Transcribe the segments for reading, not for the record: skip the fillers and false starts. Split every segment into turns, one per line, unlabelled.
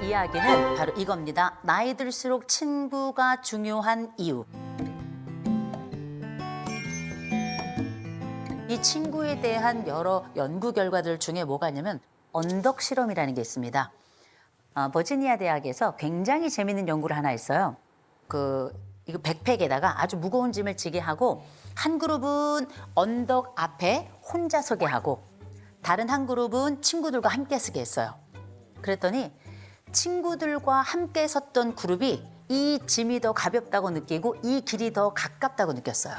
이야기는 바로 이겁니다. 나이 들수록 친구가 중요한 이유. 이 친구에 대한 여러 연구 결과들 중에 뭐가 있냐면 언덕 실험이라는 게 있습니다. 버지니아 대학에서 굉장히 재밌는 연구를 하나 했어요. 이거 백팩에다가 아주 무거운 짐을 지게 하고 한 그룹은 언덕 앞에 혼자 서게 하고 다른 한 그룹은 친구들과 함께 서게 했어요. 그랬더니 친구들과 함께 섰던 그룹이 이 짐이 더 가볍다고 느끼고 이 길이 더 가깝다고 느꼈어요.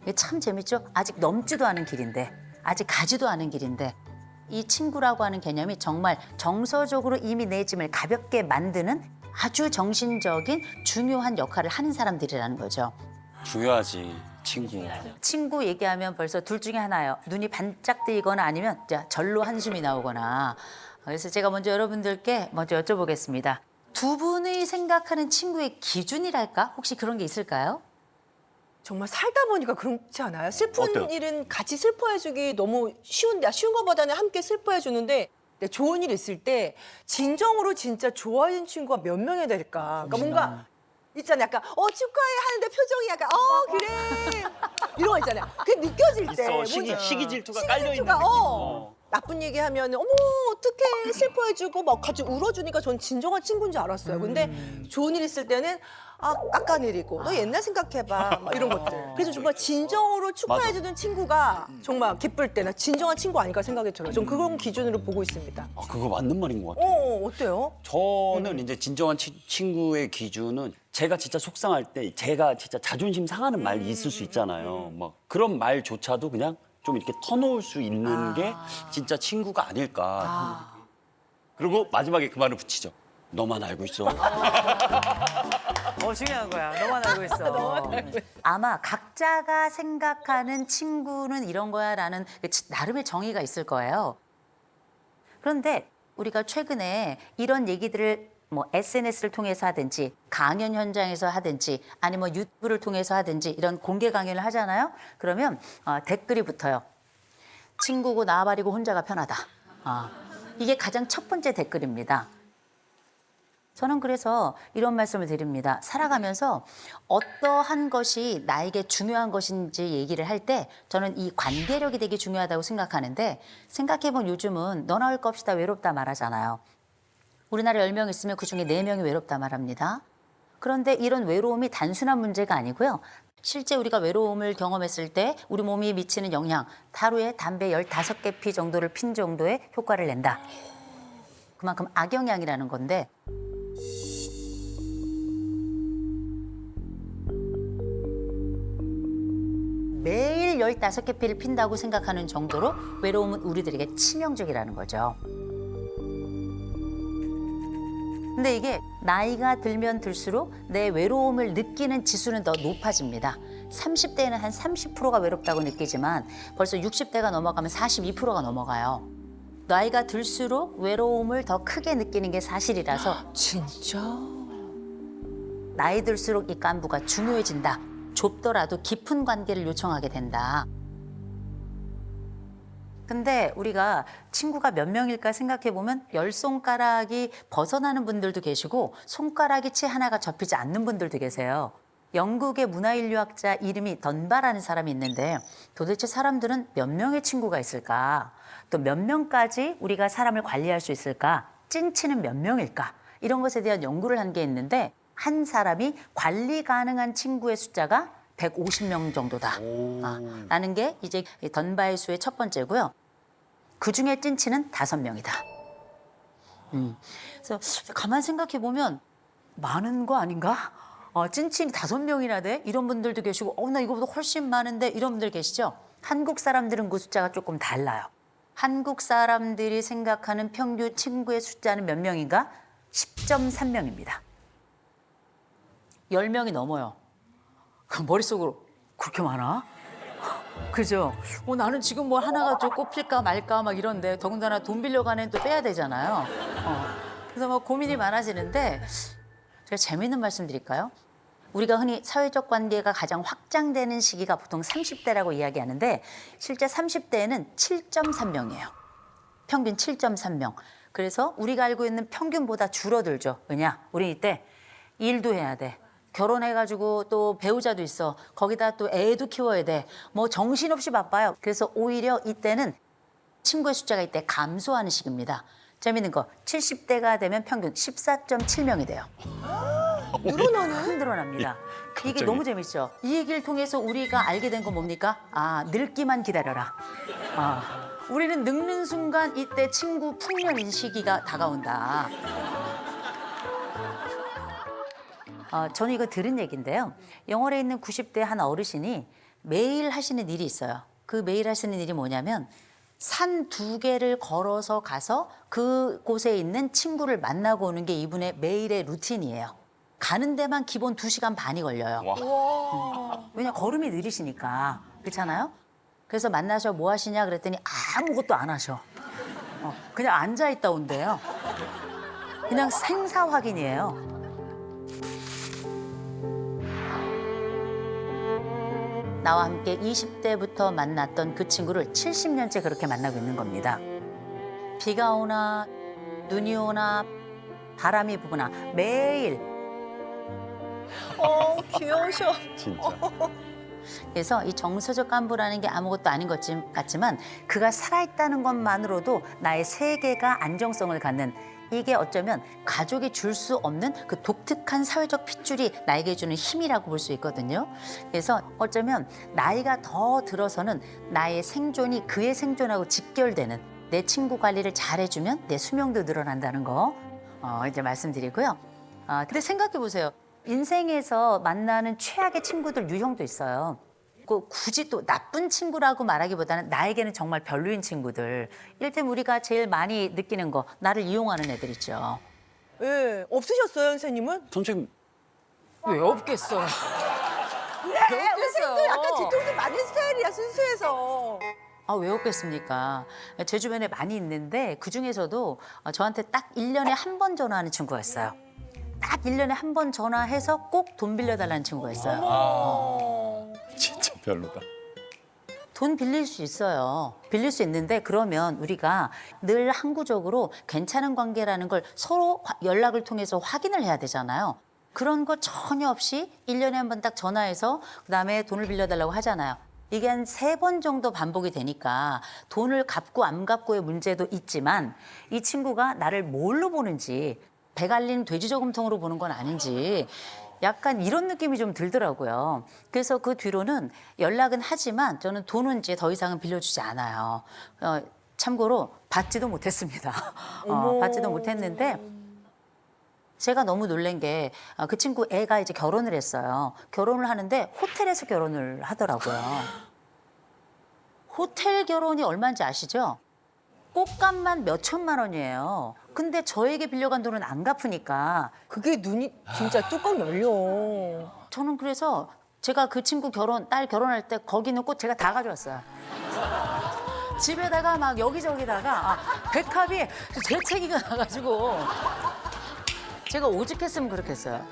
이게 참 재밌죠? 아직 넘지도 않은 길인데, 아직 가지도 않은 길인데 이 친구라고 하는 개념이 정말 정서적으로 이미 내 짐을 가볍게 만드는 아주 정신적인 중요한 역할을 하는 사람들이라는 거죠.
중요하지, 친구.
친구 얘기하면 벌써 둘 중에 하나예요. 눈이 반짝 뜨이거나 아니면 절로 한숨이 나오거나. 그래서 제가 먼저 여러분들께 먼저 여쭤보겠습니다. 두 분이 생각하는 친구의 기준이랄까? 혹시 그런 게 있을까요?
정말 살다 보니까 그렇지 않아요? 슬픈
어때요?
일은 같이 슬퍼해주기 너무 쉬운데 쉬운 것보다는 함께 슬퍼해주는데 근데 좋은 일 있을 때 진정으로 진짜 좋아하는 친구가 몇 명이 될까? 그러니까 뭔가 있잖아요. 약간 축하해 하는데 표정이 약간 그래 이런 거 있잖아요. 그게 느껴질 때
있어, 시기 질투가
시기
깔려 있는
질투가,
느낌.
나쁜 얘기하면 어머 어떡해 슬퍼해주고 막 같이 울어주니까 전 진정한 친구인 줄 알았어요. 근데 좋은 일 있을 때는 깎아내리고 너 옛날 생각해봐 막 이런 것들. 그래서 정말 진정으로 축하해주는 친구가 정말 기쁠 때나 진정한 친구 아닐까 생각이 들어요. 전 그런 기준으로 보고 있습니다.
그거 맞는 말인 것 같아요.
어때요?
저는 이제 진정한 친구의 기준은 제가 진짜 속상할 때 제가 진짜 자존심 상하는 말이 있을 수 있잖아요. 막 그런 말조차도 그냥 좀 이렇게 터놓을 수 있는 게 진짜 친구가 아닐까. 그리고 마지막에 그 말을 붙이죠. 너만 알고 있어.
중요한 거야. 너만 알고 있어. 아마 각자가 생각하는 친구는 이런 거야라는 나름의 정의가 있을 거예요. 그런데 우리가 최근에 이런 얘기들을 SNS를 통해서 하든지 강연 현장에서 하든지 아니면 유튜브를 통해서 하든지 이런 공개 강연을 하잖아요. 그러면 댓글이 붙어요. 친구고 나발이고 혼자가 편하다. 이게 가장 첫 번째 댓글입니다. 저는 그래서 이런 말씀을 드립니다. 살아가면서 어떠한 것이 나에게 중요한 것인지 얘기를 할 때 저는 이 관계력이 되게 중요하다고 생각하는데 생각해보면 요즘은 너나 할 것 없이 다 외롭다 말하잖아요. 우리나라 10명 있으면 그중에 4명이 외롭다 말합니다. 그런데 이런 외로움이 단순한 문제가 아니고요. 실제 우리가 외로움을 경험했을 때 우리 몸이 미치는 영향, 하루에 담배 15개 피 정도를 핀 정도의 효과를 낸다. 그만큼 악영향이라는 건데 매일 15개 피를 핀다고 생각하는 정도로 외로움은 우리들에게 치명적이라는 거죠. 근데 이게 나이가 들면 들수록 내 외로움을 느끼는 지수는 더 높아집니다. 30대에는 한 30%가 외롭다고 느끼지만 벌써 60대가 넘어가면 42%가 넘어가요. 나이가 들수록 외로움을 더 크게 느끼는 게 사실이라서
진짜?
나이 들수록 이 깐부가 중요해진다. 좁더라도 깊은 관계를 요청하게 된다. 근데 우리가 친구가 몇 명일까 생각해보면 10손가락이 벗어나는 분들도 계시고 손가락이 채 하나가 접히지 않는 분들도 계세요. 영국의 문화인류학자 이름이 던바라는 사람이 있는데 도대체 사람들은 몇 명의 친구가 있을까? 또 몇 명까지 우리가 사람을 관리할 수 있을까? 찐친은 몇 명일까? 이런 것에 대한 연구를 한 게 있는데 한 사람이 관리 가능한 친구의 숫자가 150명 정도다. 라는 게 이제 던바의 수의 첫 번째고요. 그중에 찐친은 5명이다. 그래서 가만 생각해 보면 많은 거 아닌가? 찐친이 5명이나 돼? 이런 분들도 계시고 나 이거보다 훨씬 많은데 이런 분들 계시죠? 한국 사람들은 그 숫자가 조금 달라요. 한국 사람들이 생각하는 평균 친구의 숫자는 몇 명인가? 10.3명입니다. 10명이 넘어요. 머릿속으로 그렇게 많아? 그죠? 나는 지금 뭐 하나가 좀 꼽힐까 말까 막 이런데 더군다나 돈 빌려가는 애는 또 빼야 되잖아요. 그래서 막 고민이 많아지는데 제가 재미있는 말씀 드릴까요? 우리가 흔히 사회적 관계가 가장 확장되는 시기가 보통 30대라고 이야기하는데 실제 30대에는 7.3명이에요. 평균 7.3명. 그래서 우리가 알고 있는 평균보다 줄어들죠. 왜냐? 우리 이때 일도 해야 돼. 결혼해가지고 또 배우자도 있어. 거기다 또 애도 키워야 돼. 뭐 정신없이 바빠요. 그래서 오히려 이때는 친구의 숫자가 이때 감소하는 시기입니다. 재밌는 거 70대가 되면 평균 14.7명이 돼요. 확 늘어납니다. 이게
갑자기.
너무 재밌죠. 이 얘기를 통해서 우리가 알게 된 건 뭡니까? 아, 늙기만 기다려라. 우리는 늙는 순간 이때 친구 풍년인 시기가 다가온다. 저는 이거 들은 얘기인데요. 영월에 있는 90대 한 어르신이 매일 하시는 일이 있어요. 그 매일 하시는 일이 뭐냐면 산 2개를 걸어서 가서 그곳에 있는 친구를 만나고 오는 게 이분의 매일의 루틴이에요. 가는 데만 기본 2시간 반이 걸려요. 왜냐 걸음이 느리시니까. 그렇잖아요? 그래서 만나서 뭐 하시냐 그랬더니 아무것도 안 하셔. 그냥 앉아 있다 온대요. 그냥 생사 확인이에요. 나와 함께 20대부터 만났던 그 친구를 70년째 그렇게 만나고 있는 겁니다. 비가 오나 눈이 오나 바람이 부거나 매일.
귀여우셔.
진짜.
그래서 이 정서적 간부라는 게 아무것도 아닌 것 같지만 그가 살아있다는 것만으로도 나의 세계가 안정성을 갖는, 이게 어쩌면 가족이 줄 수 없는 그 독특한 사회적 핏줄이 나에게 주는 힘이라고 볼 수 있거든요. 그래서 어쩌면 나이가 더 들어서는 나의 생존이 그의 생존하고 직결되는, 내 친구 관리를 잘해주면 내 수명도 늘어난다는 거 이제 말씀드리고요. 근데 생각해 보세요. 인생에서 만나는 최악의 친구들 유형도 있어요. 굳이 또 나쁜 친구라고 말하기보다는 나에게는 정말 별로인 친구들. 이를테면 우리가 제일 많이 느끼는 거, 나를 이용하는 애들 있죠.
예, 없으셨어요, 선생님은?
선생님
왜 없겠어?
그래, 우리 생도 약간 뒤통수 맞는 스타일이야, 순수해서.
왜 없겠습니까? 제 주변에 많이 있는데 그중에서도 저한테 딱 1년에 한 번 전화하는 친구가 있어요. 딱 1년에 한 번 전화해서 꼭 돈 빌려달라는 친구가 있어요.
진짜 별로다.
돈 빌릴 수 있어요. 빌릴 수 있는데 그러면 우리가 늘 항구적으로 괜찮은 관계라는 걸 서로 연락을 통해서 확인을 해야 되잖아요. 그런 거 전혀 없이 1년에 한 번 딱 전화해서 그다음에 돈을 빌려달라고 하잖아요. 이게 한 3번 정도 반복이 되니까 돈을 갚고 안 갚고의 문제도 있지만 이 친구가 나를 뭘로 보는지, 배 갈린 돼지 저금통으로 보는 건 아닌지 약간 이런 느낌이 좀 들더라고요. 그래서 그 뒤로는 연락은 하지만 저는 돈은 이제 더 이상은 빌려주지 않아요. 참고로 받지도 못했습니다. 받지도 못했는데 제가 너무 놀란 게 그 친구 애가 이제 결혼을 했어요. 결혼을 하는데 호텔에서 결혼을 하더라고요. 호텔 결혼이 얼마인지 아시죠? 꽃값만 몇 천만 원이에요. 근데 저에게 빌려간 돈은 안 갚으니까
그게 눈이 진짜 뚜껑 열려.
저는 그래서 제가 그 친구 딸 결혼할 때 거기 있는 꽃 제가 다 가져왔어요. 집에다가 막 여기저기다가 백합이 재채기가 나가지고 제가 오죽했으면 그렇게 했어요.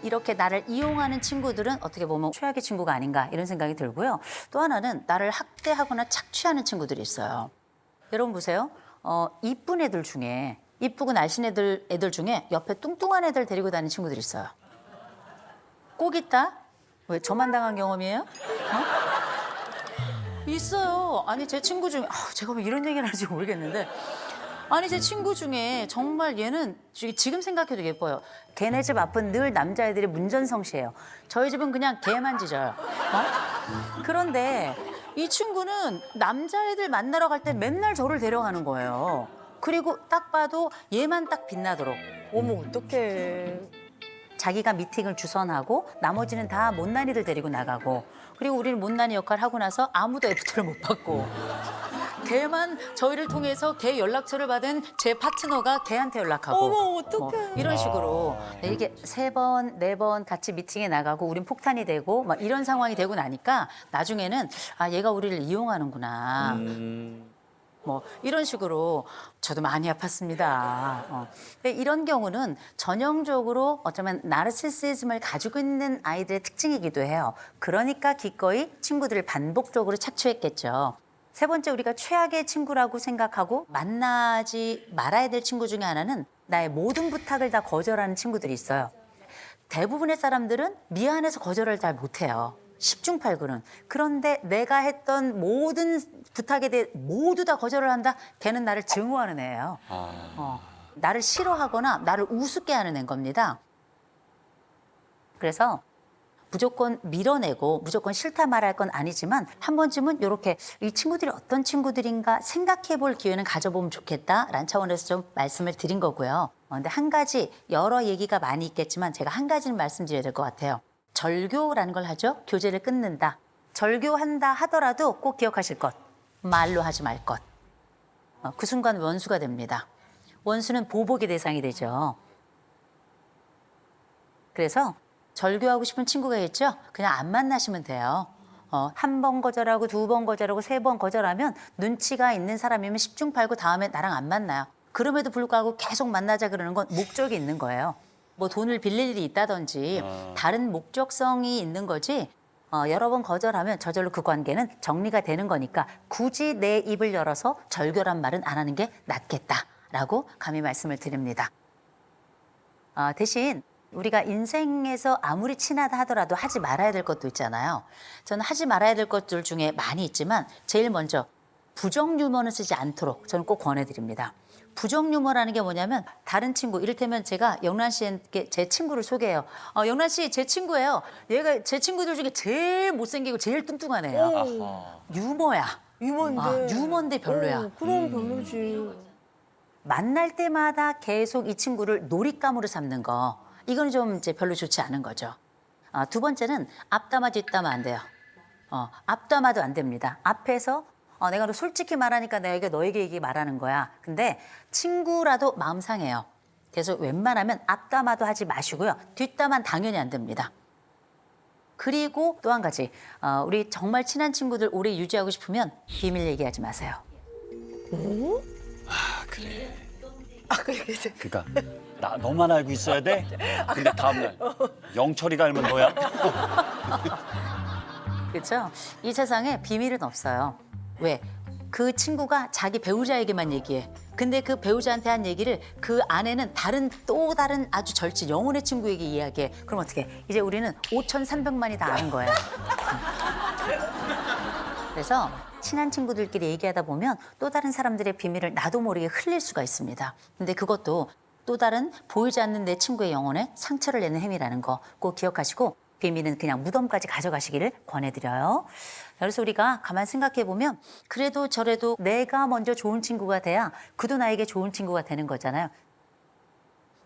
이렇게 나를 이용하는 친구들은 어떻게 보면 최악의 친구가 아닌가 이런 생각이 들고요. 또 하나는 나를 학대하거나 착취하는 친구들이 있어요. 여러분 보세요. 이쁜 애들 중에, 이쁘고 날씬 애들 중에 옆에 뚱뚱한 애들 데리고 다니는 친구들이 있어요. 꼭 있다? 왜 저만 당한 경험이에요? 있어요. 아니 제 친구 중에 제가 왜 이런 얘기를 하는지 모르겠는데 아니 제 친구 중에 정말 얘는 지금 생각해도 예뻐요. 걔네 집 앞은 늘 남자애들이 문전성시해요. 저희 집은 그냥 개만 짖어요. 그런데 이 친구는 남자애들 만나러 갈 때 맨날 저를 데려가는 거예요. 그리고 딱 봐도 얘만 딱 빛나도록.
어머, 어떡해.
자기가 미팅을 주선하고 나머지는 다 못난이들 데리고 나가고, 그리고 우리는 못난이 역할을 하고 나서 아무도 애프터를 못 받고, 걔만 저희를 통해서 걔 연락처를 받은 제 파트너가 걔한테 연락하고.
어머, 어떡해.
뭐 이런 식으로 이게 3번, 4번 같이 미팅에 나가고 우린 폭탄이 되고 막 이런 상황이 되고 나니까 나중에는 얘가 우리를 이용하는구나. 뭐 이런 식으로 저도 많이 아팠습니다. 근데 이런 경우는 전형적으로 어쩌면 나르시시즘을 가지고 있는 아이들의 특징이기도 해요. 그러니까 기꺼이 친구들을 반복적으로 착취했겠죠. 세 번째, 우리가 최악의 친구라고 생각하고 만나지 말아야 될 친구 중에 하나는 나의 모든 부탁을 다 거절하는 친구들이 있어요. 대부분의 사람들은 미안해서 거절을 잘 못해요. 10중 8구는. 그런데 내가 했던 모든 부탁에 대해 모두 다 거절을 한다? 걔는 나를 증오하는 애예요. 나를 싫어하거나 나를 우습게 하는 애인 겁니다. 그래서 무조건 밀어내고 무조건 싫다 말할 건 아니지만 한 번쯤은 이렇게 이 친구들이 어떤 친구들인가 생각해 볼 기회는 가져보면 좋겠다라는 차원에서 좀 말씀을 드린 거고요. 근데 한 가지, 여러 얘기가 많이 있겠지만 제가 한 가지는 말씀드려야 될 것 같아요. 절교라는 걸 하죠. 교제를 끊는다. 절교한다 하더라도 꼭 기억하실 것. 말로 하지 말 것. 그 순간 원수가 됩니다. 원수는 보복의 대상이 되죠. 그래서 절교하고 싶은 친구가 있죠? 그냥 안 만나시면 돼요. 한 번 거절하고 두 번 거절하고 세 번 거절하면 눈치가 있는 사람이면 10중 8구 다음에 나랑 안 만나요. 그럼에도 불구하고 계속 만나자 그러는 건 목적이 있는 거예요. 뭐 돈을 빌릴 일이 있다든지 다른 목적성이 있는 거지 여러 번 거절하면 저절로 그 관계는 정리가 되는 거니까 굳이 내 입을 열어서 절교란 말은 안 하는 게 낫겠다라고 감히 말씀을 드립니다. 대신 우리가 인생에서 아무리 친하다 하더라도 하지 말아야 될 것도 있잖아요. 저는 하지 말아야 될 것들 중에 많이 있지만 제일 먼저 부정 유머는 쓰지 않도록 저는 꼭 권해드립니다. 부정 유머라는 게 뭐냐면 다른 친구, 이를테면 제가 영란 씨에게 제 친구를 소개해요. 영란 씨 제 친구예요. 얘가 제 친구들 중에 제일 못생기고 제일 뚱뚱한 애야. 유머야.
유머인데.
유머인데 별로야.
그럼 별로지.
만날 때마다 계속 이 친구를 놀잇감으로 삼는 거. 이건 좀 이제 별로 좋지 않은 거죠. 두 번째는 앞담화 뒷담화 안 돼요. 앞담화도 안 됩니다. 앞에서 내가 너 솔직히 말하니까 내가 너에게 얘기 말하는 거야. 근데 친구라도 마음 상해요. 그래서 웬만하면 앞담화도 하지 마시고요. 뒷담화는 당연히 안 됩니다. 그리고 또 한 가지, 우리 정말 친한 친구들 오래 유지하고 싶으면 비밀 얘기하지 마세요.
그래.
그래.
그러니까 나 너만 알고 있어야 돼? 근데 다음날 영철이가 알면 너야?
그렇죠? 이 세상에 비밀은 없어요. 왜? 그 친구가 자기 배우자에게만 얘기해. 근데 그 배우자한테 한 얘기를 그 아내는 또 다른 아주 절친 영혼의 친구에게 이야기해. 그럼 어떻게? 이제 우리는 5,300만이 다 아는 거야. 그래서 친한 친구들끼리 얘기하다 보면 또 다른 사람들의 비밀을 나도 모르게 흘릴 수가 있습니다. 근데 그것도 또 다른 보이지 않는 내 친구의 영혼에 상처를 내는 행위라는 거 꼭 기억하시고 비밀은 그냥 무덤까지 가져가시기를 권해드려요. 그래서 우리가 가만 생각해 보면 그래도 저래도 내가 먼저 좋은 친구가 돼야 그도 나에게 좋은 친구가 되는 거잖아요.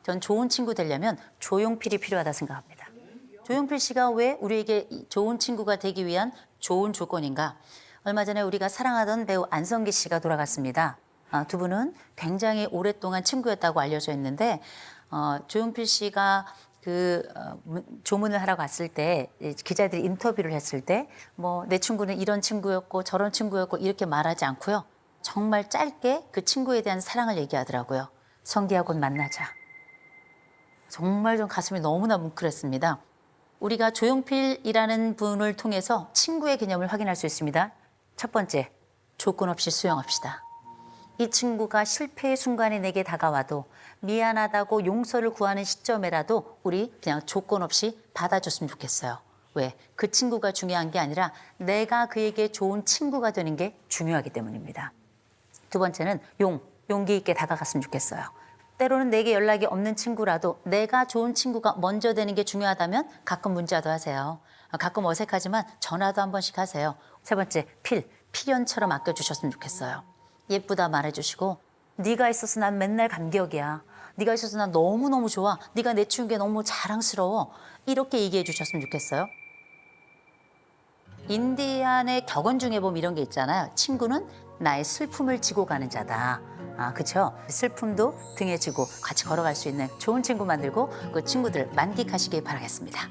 전 좋은 친구 되려면 조용필이 필요하다 생각합니다. 조용필 씨가 왜 우리에게 좋은 친구가 되기 위한 좋은 조건인가? 얼마 전에 우리가 사랑하던 배우 안성기 씨가 돌아갔습니다. 두 분은 굉장히 오랫동안 친구였다고 알려져 있는데 조용필 씨가 조문을 하러 갔을 때 기자들이 인터뷰를 했을 때 뭐 내 친구는 이런 친구였고 저런 친구였고 이렇게 말하지 않고요. 정말 짧게 그 친구에 대한 사랑을 얘기하더라고요. 성기야 곧 만나자. 정말 좀 가슴이 너무나 뭉클했습니다. 우리가 조용필이라는 분을 통해서 친구의 개념을 확인할 수 있습니다. 첫 번째, 조건 없이 수용합시다. 이 친구가 실패의 순간에 내게 다가와도 미안하다고 용서를 구하는 시점에라도 우리 그냥 조건 없이 받아줬으면 좋겠어요. 왜? 그 친구가 중요한 게 아니라 내가 그에게 좋은 친구가 되는 게 중요하기 때문입니다. 두 번째는 용기 있게 다가갔으면 좋겠어요. 때로는 내게 연락이 없는 친구라도 내가 좋은 친구가 먼저 되는 게 중요하다면 가끔 문자도 하세요. 가끔 어색하지만 전화도 한 번씩 하세요. 세 번째, 필연처럼 아껴주셨으면 좋겠어요. 예쁘다 말해주시고 네가 있어서 난 맨날 감격이야. 네가 있어서 난 너무너무 좋아. 네가 내 친구에 너무 자랑스러워. 이렇게 얘기해 주셨으면 좋겠어요. 인디안의 격언 중에 보면 이런 게 있잖아요. 친구는 나의 슬픔을 지고 가는 자다. 그렇죠? 슬픔도 등에 지고 같이 걸어갈 수 있는 좋은 친구 만들고 그 친구들 만끽하시길 바라겠습니다.